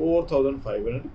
4,500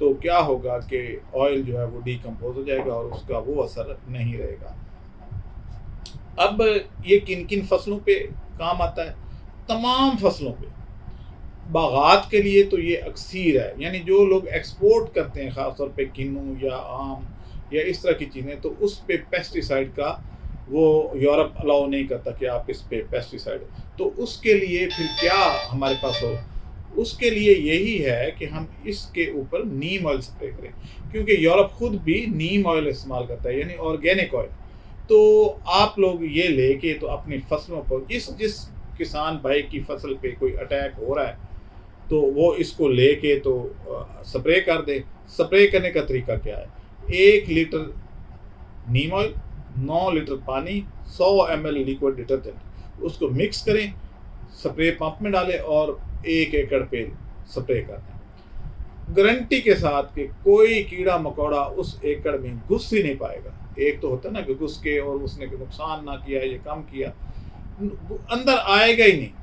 تو کیا ہوگا کہ آئل جو ہے وہ ڈیکمپوز ہو جائے گا اور اس کا وہ اثر نہیں رہے گا۔ اب یہ کن کن فصلوں پہ کام آتا ہے؟ تمام فصلوں پہ۔ باغات کے لیے تو یہ اکثیر ہے، یعنی جو لوگ ایکسپورٹ کرتے ہیں خاص طور پہ کنو یا آم یا اس طرح کی چیزیں، تو اس پہ پیسٹی سائڈ کا وہ یورپ الاؤ نہیں کرتا کہ آپ اس پہ پیسٹی سائڈ، تو اس کے لیے پھر کیا ہمارے پاس ہو؟ اس کے لیے یہی ہے کہ ہم اس کے اوپر نیم آئل سپرے کریں، کیونکہ یورپ خود بھی نیم آئل استعمال کرتا ہے، یعنی آرگینک آئل۔ تو آپ لوگ یہ لے کے تو اپنی فصلوں پر جس کسان بھائی کی فصل پہ کوئی اٹیک ہو رہا ہے تو وہ اس کو لے کے تو سپرے کر دے۔ سپرے کرنے کا طریقہ کیا ہے؟ 1 لیٹر نیم آئل، 9 لیٹر پانی، 100 ml لیکوڈ ڈٹرجنٹ، اس کو مکس کریں، سپرے پمپ میں ڈالیں اور 1 ایکڑ پہ سپرے کر دیں، گارنٹی کے ساتھ کہ کوئی کیڑا مکوڑا اس ایکڑ میں گھس ہی نہیں پائے گا۔ ایک تو ہوتا ہے نا کہ گھس کے اور اس نے نقصان نہ کیا یا کم کیا، اندر آئے گا ہی نہیں۔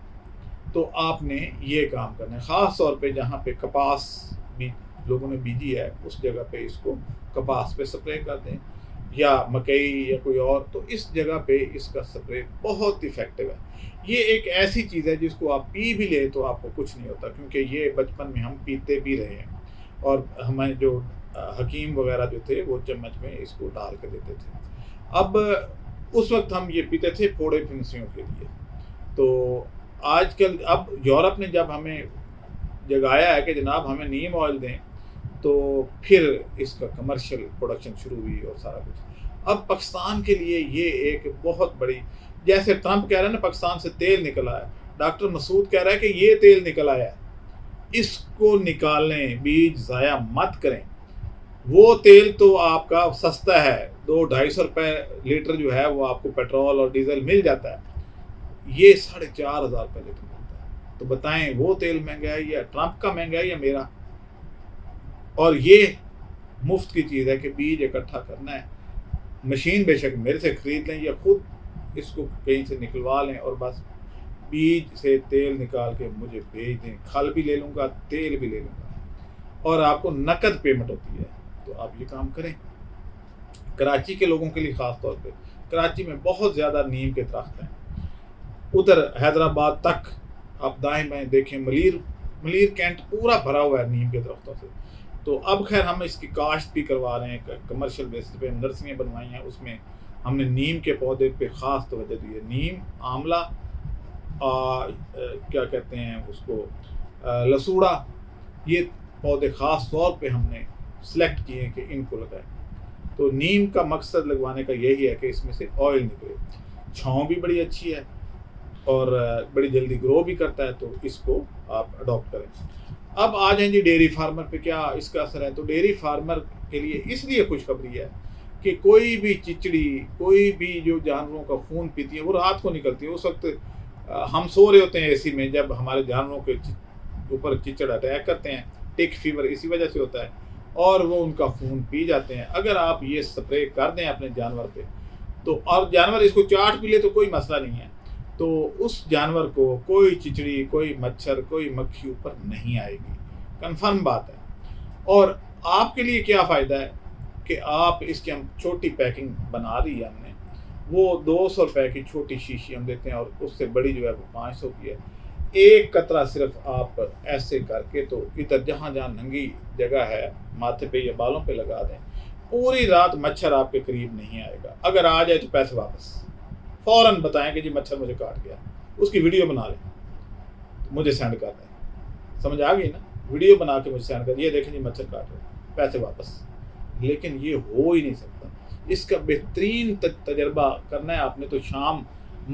تو آپ نے یہ کام کرنا ہے، خاص طور پہ جہاں پہ کپاس بھی لوگوں نے بیجی ہے اس جگہ پہ اس کو کپاس پہ سپرے کر دیں، یا مکئی یا کوئی اور، تو اس جگہ پہ اس کا سپرے بہت افیکٹو ہے۔ یہ ایک ایسی چیز ہے جس کو آپ پی بھی لیں تو آپ کو کچھ نہیں ہوتا، کیونکہ یہ بچپن میں ہم پیتے بھی رہے ہیں، اور ہمیں جو حکیم وغیرہ جو تھے وہ چمچ میں اس کو ڈال کے دیتے تھے۔ اب اس وقت ہم یہ پیتے تھے پھوڑے پھنسیوں کے لیے۔ تو آج کل اب یورپ نے جب ہمیں جگایا ہے کہ جناب ہمیں نیم آئل دیں، تو پھر اس کا کمرشل پروڈکشن شروع ہوئی اور سارا کچھ۔ اب پاکستان کے لیے یہ ایک بہت بڑی، جیسے ٹرمپ کہہ رہا ہے نا پاکستان سے تیل نکل آیا، ڈاکٹر مسعود کہہ رہا ہے کہ یہ تیل نکل آیا ہے، اس کو نکالیں، بیج ضائع مت کریں۔ وہ تیل تو آپ کا سستا ہے، 200-250 روپے لیٹر جو ہے وہ آپ کو پیٹرول اور ڈیزل مل جاتا ہے، یہ 4,500 روپے لیٹر ملتا ہے۔ تو بتائیں وہ تیل مہنگا ہے یا ٹرمپ کا مہنگا ہے یا میرا؟ اور یہ مفت کی چیز ہے کہ بیج اکٹھا کرنا ہے، مشین بے شک میرے سے خرید لیں یا خود اس کو کہیں سے نکلوا لیں، اور بس بیج سے تیل نکال کے مجھے بھیج دیں، کھل بھی لے لوں گا، تیل بھی لے لوں گا، اور آپ کو نقد پیمنٹ ہوتی ہے۔ تو آپ یہ کام کریں۔ کراچی کے لوگوں کے لیے خاص طور پہ، کراچی میں بہت زیادہ نیم کے درخت ہیں، ادھر حیدرآباد تک آپ دائیں بائیں دیکھیں، ملیر کینٹ پورا بھرا ہوا ہے نیم کے درختوں سے۔ تو اب خیر ہم اس کی کاشت بھی کروا رہے ہیں، کمرشل بیسس پہ نرسریاں بنوائی ہیں، اس میں ہم نے نیم کے پودے پہ خاص توجہ دی ہے۔ نیم، آملہ، کیا کہتے ہیں اس کو، لسوڑا، یہ پودے خاص طور پہ ہم نے سلیکٹ کیے ہیں کہ ان کو لگائیں۔ تو نیم کا مقصد لگوانے کا یہی ہے کہ اس میں سے آئل نکلے، چھاؤں بھی بڑی اچھی ہے اور بڑی جلدی گرو بھی کرتا ہے، تو اس کو آپ اڈاپٹ کریں۔ اب آ جائیں جی ڈیری فارمر پہ کیا اس کا اثر ہے؟ تو ڈیری فارمر کے لیے اس لیے خوشخبری ہے کہ کوئی بھی چچڑی، کوئی بھی جو جانوروں کا خون پیتی ہے وہ رات کو نکلتی ہے۔ اس وقت ہم سو رہے ہوتے ہیں اے سی میں، جب ہمارے جانوروں کے اوپر چچڑ اٹیک کرتے ہیں، ٹک فیور اسی وجہ سے ہوتا ہے، اور وہ ان کا خون پی جاتے ہیں۔ اگر آپ یہ سپرے کر دیں اپنے جانور پہ، تو اور جانور اس کو چاٹ بھی لے تو کوئی مسئلہ نہیں ہے، تو اس جانور کو کوئی چچڑی، کوئی مچھر، کوئی مکھی اوپر نہیں آئے گی، کنفرم بات ہے۔ اور آپ کے لیے کیا فائدہ ہے کہ آپ اس کی ہم چھوٹی پیکنگ بنا رہی ہے ہم نے، وہ 200 روپے کی چھوٹی شیشی ہم دیتے ہیں، اور اس سے بڑی جو ہے وہ 500 کی ہے۔ ایک قطرہ صرف آپ ایسے کر کے تو ادھر جہاں جہاں ننگی جگہ ہے ماتھے پہ یا بالوں پہ لگا دیں، پوری رات مچھر آپ کے قریب نہیں آئے گا۔ اگر آ جائے تو پیسے واپس، فوراً بتائیں کہ جی مچھر مجھے کاٹ گیا، اس کی ویڈیو بنا لیں، مجھے سینڈ کر دیں، سمجھ آ گئی نا؟ ویڈیو بنا کے مجھے سینڈ کر دیں، یہ دیکھیں جی مچھر کاٹ رہے، پیسے واپس۔ لیکن یہ ہو ہی نہیں سکتا، اس کا بہترین تجربہ کرنا ہے آپ نے تو شام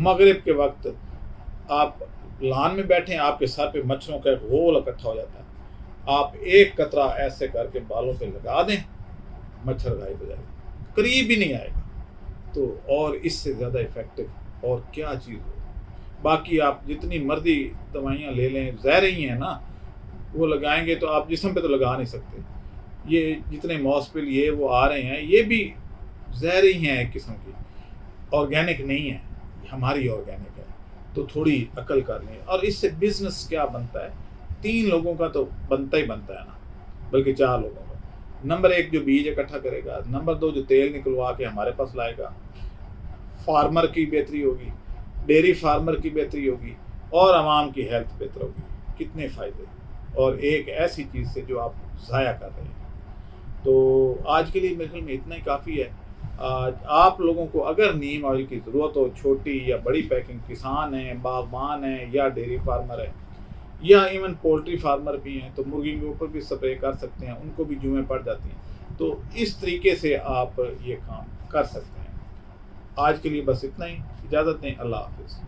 مغرب کے وقت آپ لان میں بیٹھیں، آپ کے سر پہ مچھروں کا ایک غول اکٹھا ہو جاتا ہے، آپ ایک قطرہ ایسے کر کے بالوں پہ لگا دیں، مچھر غائب ہو جائے گا، قریب بھی نہیں آئے گا۔ تو اور اس سے زیادہ افیکٹو اور کیا چیز ہو؟ باقی آپ جتنی مرضی دوائیاں لے لیں، زہر ہی ہیں نا، وہ لگائیں گے تو آپ جسم پہ تو لگا نہیں سکتے۔ یہ جتنے ماسپل یہ وہ آ رہے ہیں، یہ بھی زہر ہی ہیں ایک قسم کی، آرگینک نہیں ہے، ہماری آرگینک ہے۔ تو تھوڑی عقل کر لیں۔ اور اس سے بزنس کیا بنتا ہے؟ 3 لوگوں کا تو بنتا ہی بنتا ہے نا، بلکہ 4 لوگوں کا۔ نمبر 1 جو بیج اکٹھا کرے گا، نمبر 2 جو تیل نکلوا کے ہمارے پاس لائے گا، فارمر کی بہتری ہوگی، ڈیری فارمر کی بہتری ہوگی اور عوام کی ہیلتھ بہتر ہوگی۔ کتنے فائدے، اور ایک ایسی چیز سے جو آپ ضائع کر رہے ہیں۔ تو آج کے لیے میرے خیال میں اتنا ہی کافی ہے۔ آپ لوگوں کو اگر نیم آئل کی ضرورت ہو، چھوٹی یا بڑی پیکنگ، کسان ہیں، باغبان ہیں یا ڈیری فارمر ہیں یا ایون پولٹری فارمر بھی ہیں، تو مرغی کے اوپر بھی سپرے کر سکتے ہیں، ان کو بھی جوئیں پڑ جاتی ہیں، تو اس طریقے سے آپ یہ کام کر سکتے ہیں۔ آج کے لیے بس اتنا ہی، اجازت دیں، اللہ حافظ۔